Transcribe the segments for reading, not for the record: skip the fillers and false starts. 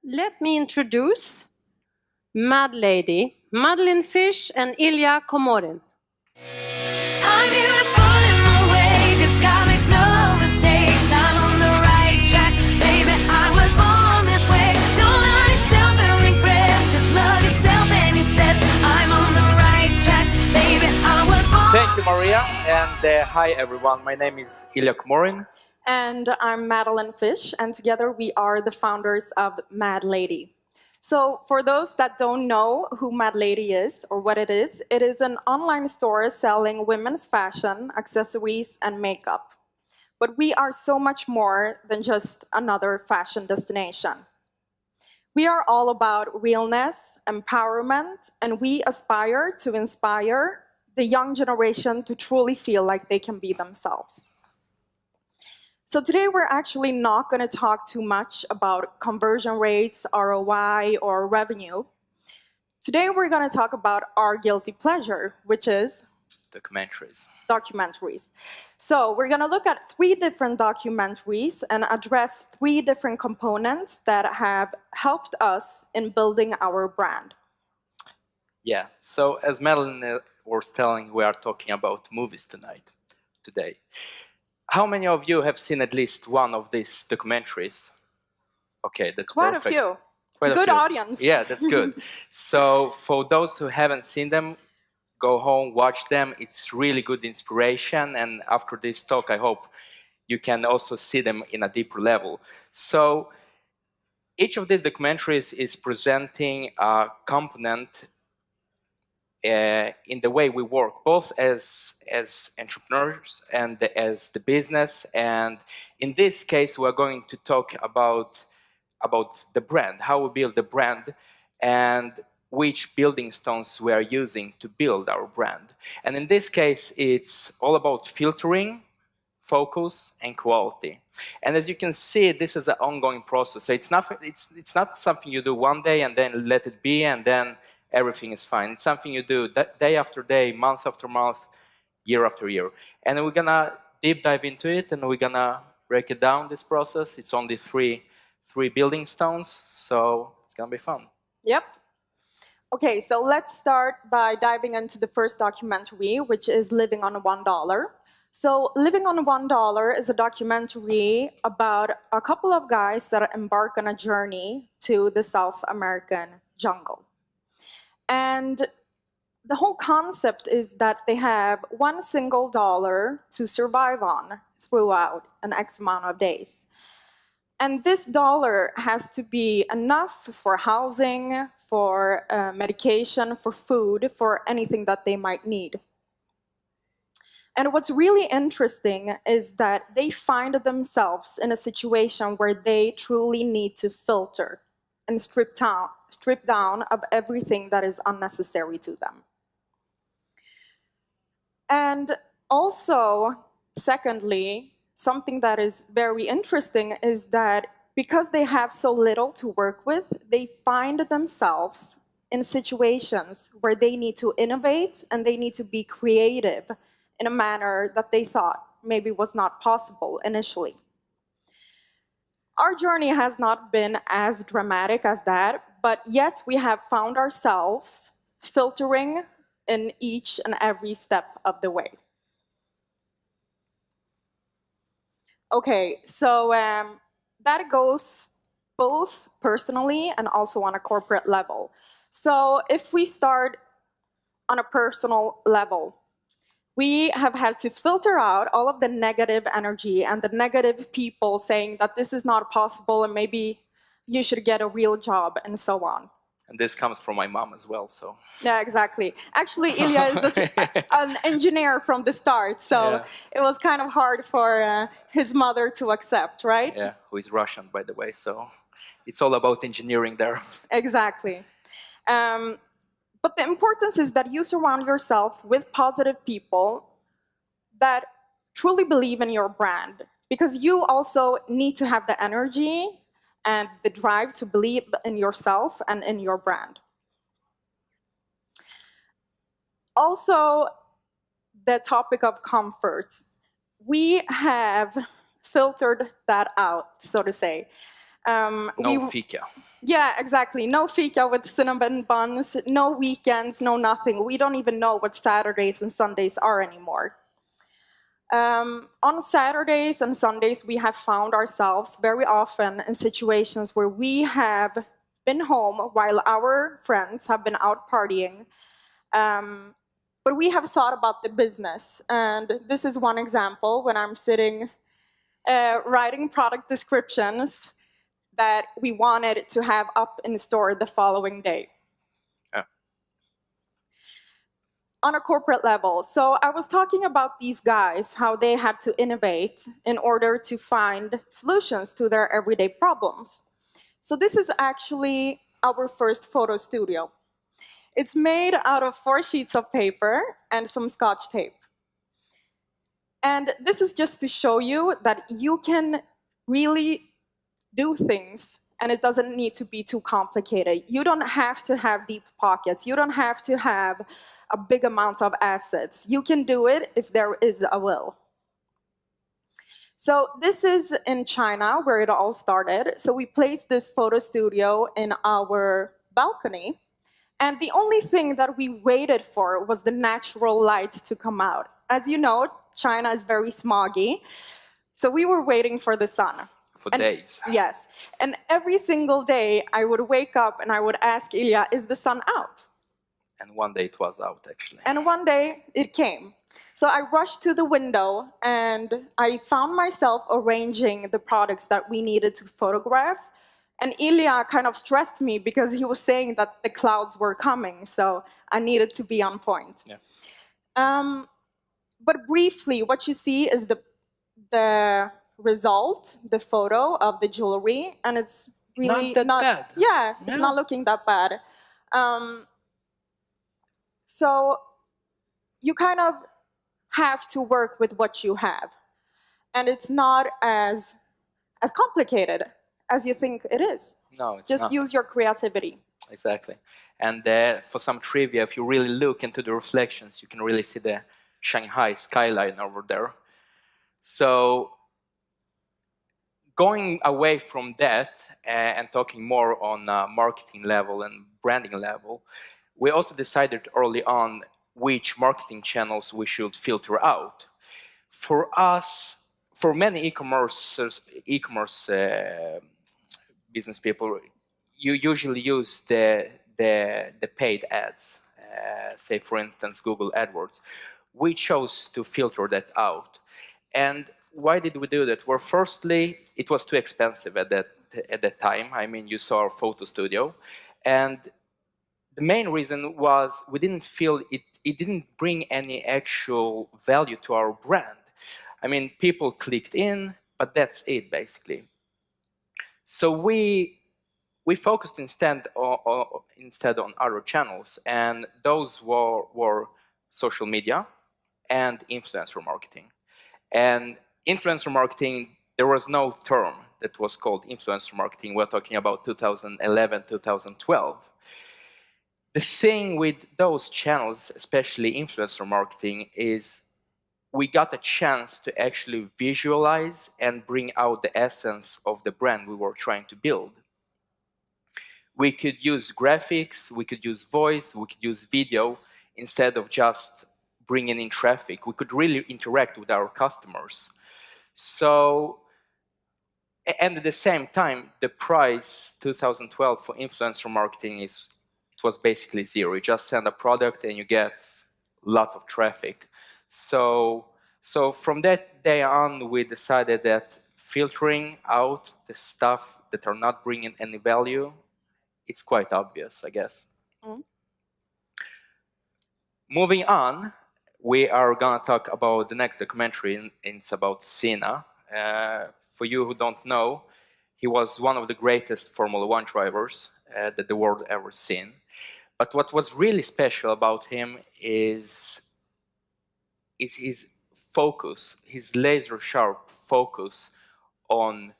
let me introduce MADLADY, Madelene Fisch and Ilia Komorin. I'm beautiful in my way, 'cause God makes no mistakes. I'm on the right track, baby, I was born this way. Don't lie to yourself and regret, just love yourself and you said I'm on the right track, baby, I was born. Thank you, Maria, and hi everyone. My name is Ilia Komorin. And I'm Madelene Fisch, and together we are the founders of MADLADY. So for those that don't know who MADLADY is or what it is an online store selling women's fashion, accessories, and makeup. But we are so much more than just another fashion destination. We are all about realness, empowerment, and we aspire to inspire the young generation to truly feel like they can be themselves. So today we're actually not going to talk too much about conversion rates, ROI, or revenue. Today we're going to talk about our guilty pleasure, which is documentaries. So we're going to look at 3 different documentaries and address 3 different components that have helped us in building our brand. Yeah, so as Madeline was telling, we are talking about movies today. How many of you have seen at least one of these documentaries? Okay, that's Quite perfect. a few. Quite Good a few. audience. Yeah, that's good. So for those who haven't seen them, go home, watch them. It's really good inspiration. And after this talk, I hope you can also see them in a deeper level. So each of these documentaries is presenting a component in the way we work, both as entrepreneurs and as the business. And in this case, we're going to talk about the brand, how we build the brand, and which building stones we are using to build our brand. And in this case, it's all about filtering, focus, and quality. And as you can see, this is an ongoing process. So it's not something you do one day and then let it be and then everything is fine. It's something you do day after day, month after month, year after year. And we're gonna deep dive into it, and we're gonna break it down, this process. It's only three building stones, so it's gonna be fun. Yep. Okay, so let's start by diving into the first documentary, which is Living on $1. So Living on $1 is a documentary about a couple of guys that embark on a journey to the South American jungle. And the whole concept is that they have one single dollar to survive on throughout an X amount of days. And this dollar has to be enough for housing, for medication, for food, for anything that they might need. And what's really interesting is that they find themselves in a situation where they truly need to filter and strip down of everything that is unnecessary to them. And also, secondly, something that is very interesting is that because they have so little to work with, they find themselves in situations where they need to innovate and they need to be creative in a manner that they thought maybe was not possible initially. Our journey has not been as dramatic as that, but yet we have found ourselves filtering in each and every step of the way. Okay, so that goes both personally and also on a corporate level. So if we start on a personal level, we have had to filter out all of the negative energy and the negative people saying that this is not possible and maybe you should get a real job and so on. And this comes from my mom as well, so. Yeah, exactly. Actually, Ilia is an engineer from the start, so yeah. It was kind of hard for his mother to accept, right? Yeah, who is Russian, by the way, so it's all about engineering there. Exactly. But the importance is that you surround yourself with positive people that truly believe in your brand, because you also need to have the energy and the drive to believe in yourself and in your brand. Also, the topic of comfort. We have filtered that out, so to say. No fika. Yeah, exactly. No fika with cinnamon buns, no weekends, no nothing. We don't even know what Saturdays and Sundays are anymore. On Saturdays and Sundays, we have found ourselves very often in situations where we have been home while our friends have been out partying. But we have thought about the business. And this is one example when I'm sitting writing product descriptions that we wanted to have up in the store the following day. On a corporate level. So I was talking about these guys, how they had to innovate in order to find solutions to their everyday problems. So this is actually our first photo studio. It's made out of 4 sheets of paper and some Scotch tape. And this is just to show you that you can really do things and it doesn't need to be too complicated. You don't have to have deep pockets. You don't have to have a big amount of assets. You can do it if there is a will. So this is in China where it all started. So we placed this photo studio in our balcony. And the only thing that we waited for was the natural light to come out. As you know, China is very smoggy. So we were waiting for the sun. For days. Yes. And every single day I would wake up and I would ask Ilya, is the sun out? And one day it was out, actually. And one day it came. So I rushed to the window and I found myself arranging the products that we needed to photograph. And Ilya kind of stressed me because he was saying that the clouds were coming. So I needed to be on point. Yeah. But briefly, what you see is the result, the photo of the jewelry. And it's really not that bad. Yeah, it's not looking that bad. So you kind of have to work with what you have. And it's not as complicated as you think it is. No, it's Just not. use your creativity. Exactly. And for some trivia, if you really look into the reflections, you can really see the Shanghai skyline over there. So going away from that and talking more on marketing level and branding level, we also decided early on which marketing channels we should filter out. For us, for many e-commerce business people, you usually use the paid ads, say for instance Google AdWords. We chose to filter that out. And why did we do that? Well, firstly, it was too expensive at that time. I mean, you saw our photo studio, and the main reason was we didn't feel it didn't bring any actual value to our brand. I mean, people clicked in, but that's it basically. So we focused instead on other channels, and those were social media and influencer marketing. And influencer marketing, there was no term that was called influencer marketing. We're talking about 2011, 2012. The thing with those channels, especially influencer marketing, is we got a chance to actually visualize and bring out the essence of the brand we were trying to build. We could use graphics, we could use voice, we could use video instead of just bringing in traffic. We could really interact with our customers. So, and at the same time, the price 2012 for influencer marketing was basically zero. You just send a product and you get lots of traffic. So from that day on, we decided that filtering out the stuff that are not bringing any value, it's quite obvious, I guess. Mm. Moving on, we are going to talk about the next documentary, and it's about Senna. For you who don't know, he was one of the greatest Formula 1 drivers that the world ever seen. But what was really special about him is his focus, his laser-sharp focus on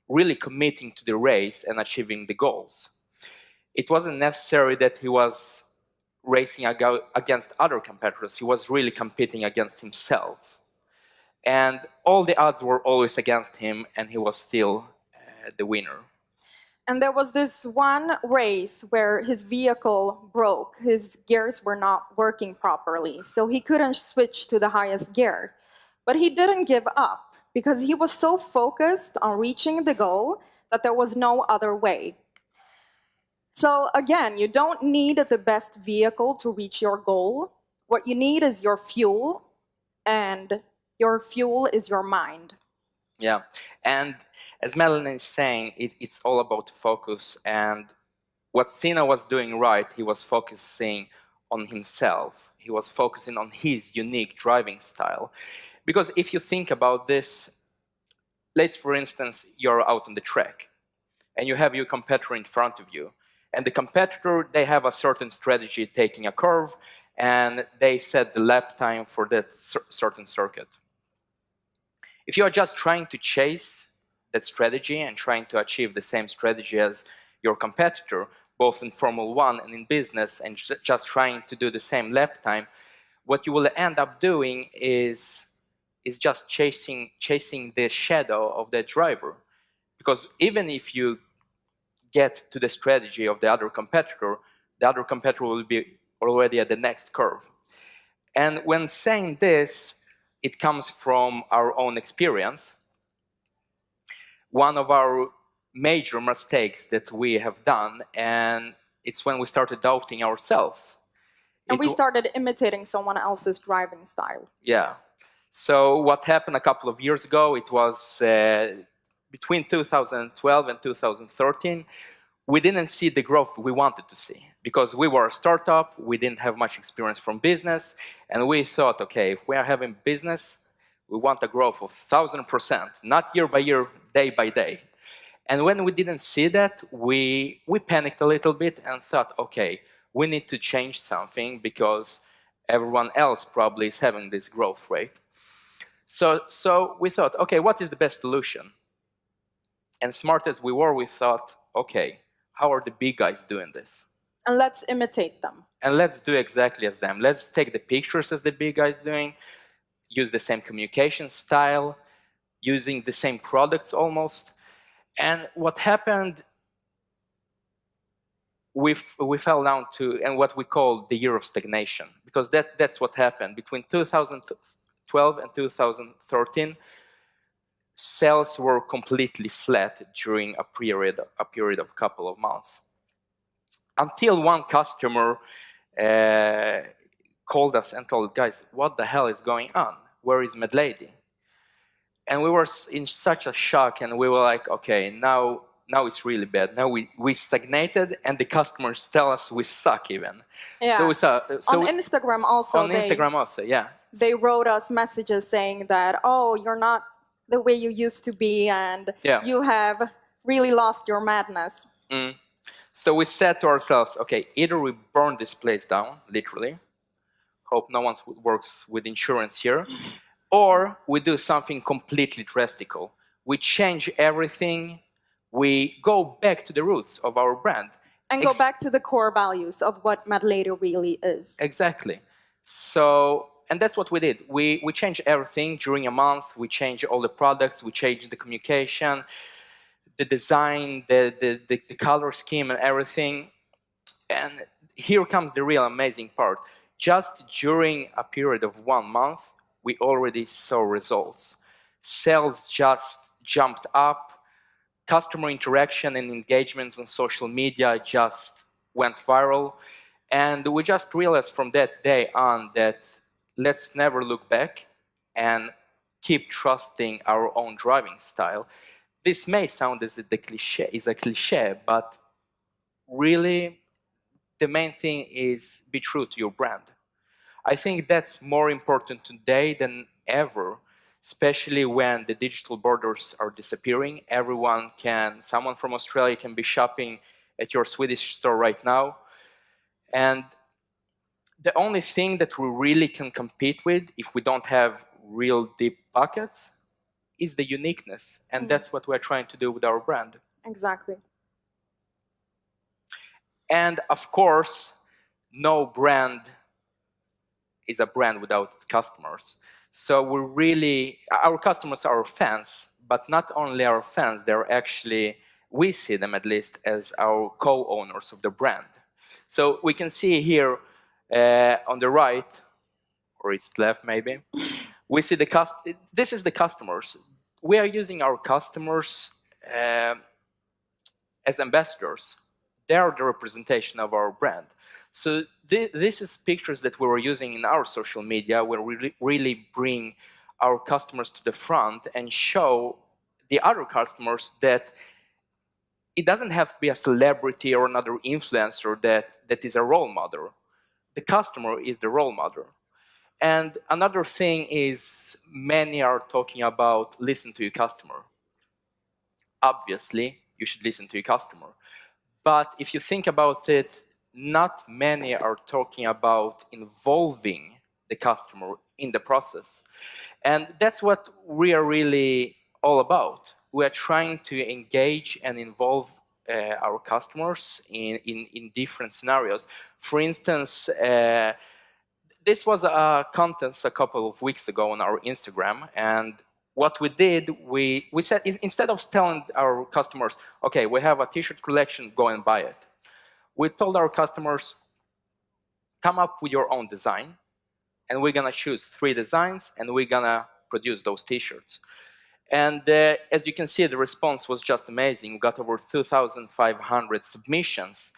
really committing to the race and achieving the goals. It wasn't necessary that he was racing against other competitors. He was really competing against himself. And all the odds were always against him, and he was still the winner. And there was this one race where his vehicle broke. His gears were not working properly, so he couldn't switch to the highest gear. But he didn't give up because he was so focused on reaching the goal that there was no other way. So again, you don't need the best vehicle to reach your goal. What you need is your fuel, and your fuel is your mind. Yeah, and as Madelene is saying, it's all about focus. And what Sina was doing right, he was focusing on himself. He was focusing on his unique driving style. Because if you think about this, let's, for instance, you're out on the track and you have your competitor in front of you. And the competitor, they have a certain strategy taking a curve, and they set the lap time for that certain circuit. If you are just trying to chase that strategy and trying to achieve the same strategy as your competitor, both in Formula 1 and in business, and just trying to do the same lap time, what you will end up doing is just chasing the shadow of that driver. Because even if you get to the strategy of the other competitor will be already at the next curve. And when saying this, it comes from our own experience. One of our major mistakes that we have done, and it's when we started doubting ourselves. And we started imitating someone else's driving style. Yeah. So what happened a couple of years ago, it was between 2012 and 2013, we didn't see the growth we wanted to see because we were a startup, we didn't have much experience from business, and we thought, okay, if we are having business, we want a growth of 1,000%, not year by year, day by day. And when we didn't see that, we panicked a little bit and thought, okay, we need to change something because everyone else probably is having this growth rate. So we thought, okay, what is the best solution? And smart as we were, we thought, okay, how are the big guys doing this? And let's imitate them. And let's do exactly as them. Let's take the pictures as the big guys doing, use the same communication style, using the same products almost. And what happened, we fell down to and what we call the year of stagnation, because that's what happened between 2012 and 2013. Sales were completely flat during a period of a couple of months, until one customer called us and told, guys, what the hell is going on? Where is MADLADY? And we were in such a shock, and we were like, okay, now it's really bad. Now we stagnated, and the customers tell us we suck even. Yeah. So on Instagram also. Instagram also, yeah. They wrote us messages saying that, oh, you're not the way you used to be, and you have really lost your madness. So we said to ourselves, okay, either we burn this place down, literally, hope no one works with insurance here, or we do something completely drastic. We change everything, we go back to the roots of our brand. And go back to the core values of what MADLADY really is. Exactly. So, and that's what we did. We changed everything during a month. We changed all the products, we changed the communication, the design, the color scheme and everything. And here comes the real amazing part. Just during a period of 1 month, we already saw results. Sales just jumped up. Customer interaction and engagement on social media just went viral. And we just realized from that day on that let's never look back and keep trusting our own driving style. This may sound as a cliché, but really the main thing is be true to your brand. I think that's more important today than ever, especially when the digital borders are disappearing. Someone from Australia can be shopping at your Swedish store right now. And the only thing that we really can compete with, if we don't have real deep pockets, is the uniqueness. And that's what we're trying to do with our brand. Exactly. And of course, no brand is a brand without its customers. So our customers are our fans, but not only our fans, they're actually, we see them at least as our co-owners of the brand. So we can see here on the right, or it's left maybe, we see this is the customers. We are using our customers as ambassadors. They are the representation of our brand. So this is pictures that we were using in our social media where we really bring our customers to the front and show the other customers that it doesn't have to be a celebrity or another influencer that is a role model. The customer is the role model. And another thing is many are talking about listen to your customer. Obviously, you should listen to your customer. But if you think about it, not many are talking about involving the customer in the process. And that's what we are really all about. We are trying to engage and involve our customers in different scenarios. For instance, this was a contest a couple of weeks ago on our Instagram, and what we did, we said, instead of telling our customers, okay, we have a t-shirt collection, go and buy it. We told our customers, come up with your own design, and we're gonna choose 3 designs, and we're gonna produce those t-shirts. And as you can see, the response was just amazing. We got over 2,500 submissions,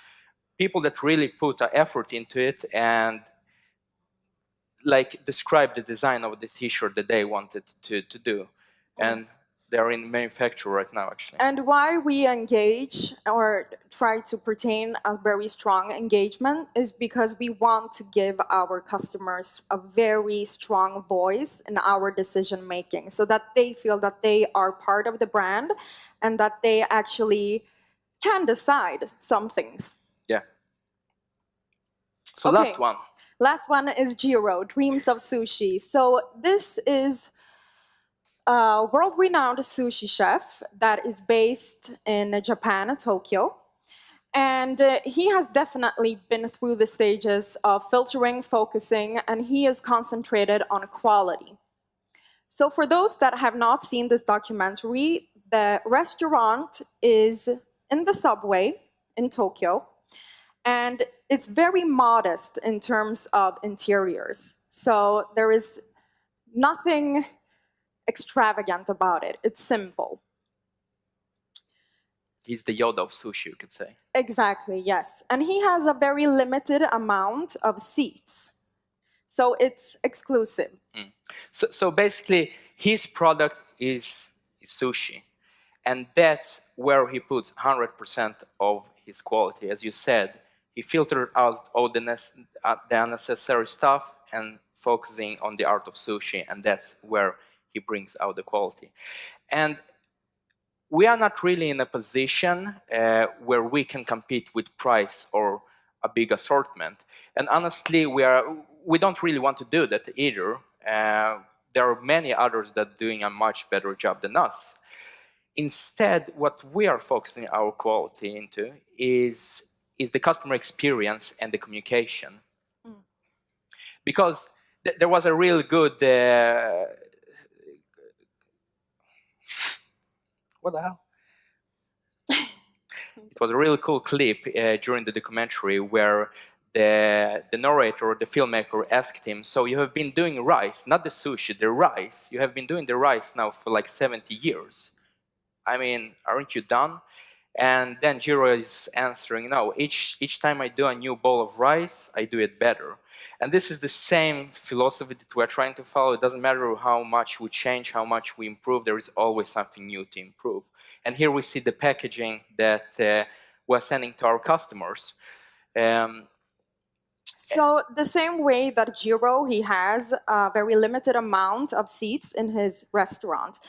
people that really put an effort into it and like describe the design of the t-shirt that they wanted to do. And they're in manufacture right now, actually. And why we engage or try to pertain a very strong engagement is because we want to give our customers a very strong voice in our decision making so that they feel that they are part of the brand and that they actually can decide some things. Yeah. So Okay. last one. Last one is Jiro, Dreams of Sushi. So this is a world-renowned sushi chef that is based in Japan, Tokyo. And he has definitely been through the stages of filtering, focusing, and he is concentrated on quality. So for those that have not seen this documentary, the restaurant is in the subway in Tokyo, and it's very modest in terms of interiors. So there is nothing extravagant about it. It's simple. He's the Yoda of sushi, you could say. Exactly, yes. And he has a very limited amount of seats. So it's exclusive. So basically, his product is sushi. And that's where he puts 100% of his quality. As you said, he filtered out all the unnecessary stuff and focusing on the art of sushi. And that's where he brings out the quality. And we are not really in a position where we can compete with price or a big assortment. And honestly, we don't really want to do that either. There are many others that are doing a much better job than us. Instead, what we are focusing our quality into is the customer experience and the communication. Because there was a real good what the hell? It was a really cool clip during the documentary where the narrator or the filmmaker asked him, so you have been doing rice, not the sushi, the rice. You have been doing the rice now for like 70 years. I mean, aren't you done? And then Jiro is answering, no, each time I do a new bowl of rice, I do it better. And this is the same philosophy that we're trying to follow. It doesn't matter how much we change, how much we improve, there is always something new to improve. And here we see the packaging that we're sending to our customers. So the same way that Jiro, he has a very limited amount of seats in his restaurant.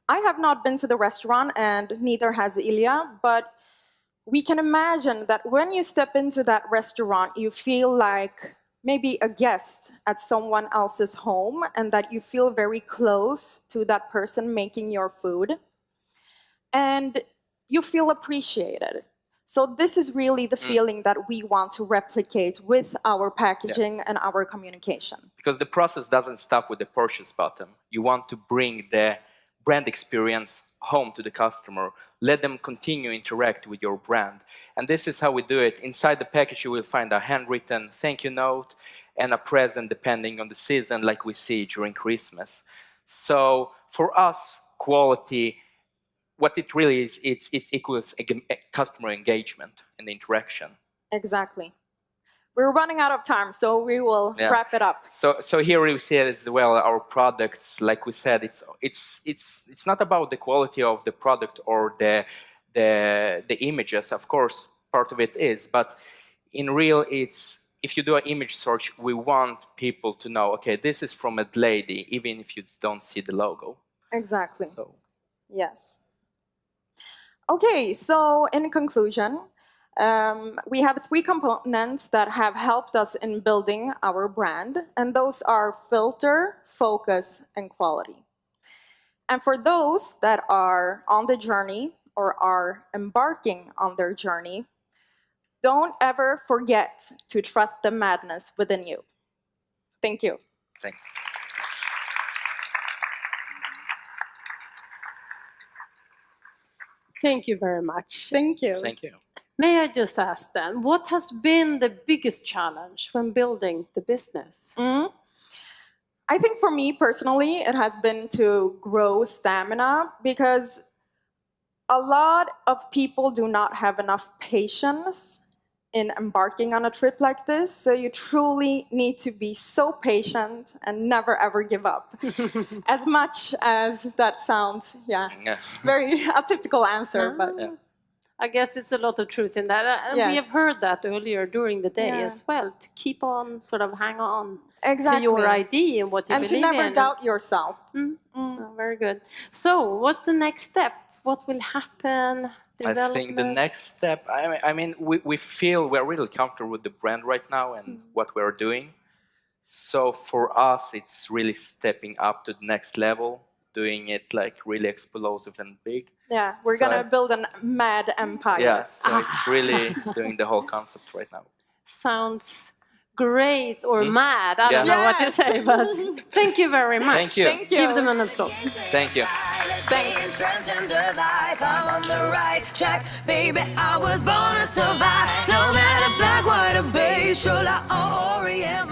I have not been to the restaurant, and neither has Ilia, but we can imagine that when you step into that restaurant, you feel like maybe a guest at someone else's home, and that you feel very close to that person making your food, and you feel appreciated. So this is really the feeling that we want to replicate with our packaging and our communication. Because the process doesn't stop with the purchase button. You want to bring the brand experience home to the customer. Let them continue interact with your brand. And this is how we do it. Inside the package you will find a handwritten thank you note and a present depending on the season, like we see during Christmas. So for us, quality, what it really is, it equals customer engagement and interaction. Exactly. We're running out of time, so we will wrap it up. So here we see as well our products. Like we said, it's not about the quality of the product or the images. Of course, part of it is, but in real, it's if you do an image search, we want people to know, okay, this is from MADLADY, even if you don't see the logo. Exactly. So. Yes. Okay, so in conclusion, we have 3 components that have helped us in building our brand, and those are filter, focus, and quality. And for those that are on the journey or are embarking on their journey, don't ever forget to trust the madness within you. Thank you. Thanks. Thank you very much. Thank you. Thank you. May I just ask then, what has been the biggest challenge when building the business? I think for me personally, it has been to grow stamina, because a lot of people do not have enough patience in embarking on a trip like this. So you truly need to be so patient and never ever give up. As much as that sounds, very a typical answer, but. I guess it's a lot of truth in that. And we have heard that earlier during the day as well, to keep on, sort of hang on to your idea and what you believe in. And to never doubt yourself. Oh, very good. So what's the next step? What will happen? I think the next step, I mean, we feel we're really comfortable with the brand right now and what we're doing. So for us, it's really stepping up to the next level, doing it like really explosive and big. Yeah, we're gonna build a mad empire. Yeah, so it's really doing the whole concept right now. Sounds great or mad. I don't know what to say, but thank you very much. Thank you. Thank you. Give them an applause. Thank you. Thanks. Transgender life, I'm on the right track. Baby, I was born to survive. No matter black, white, or beige, or Orient,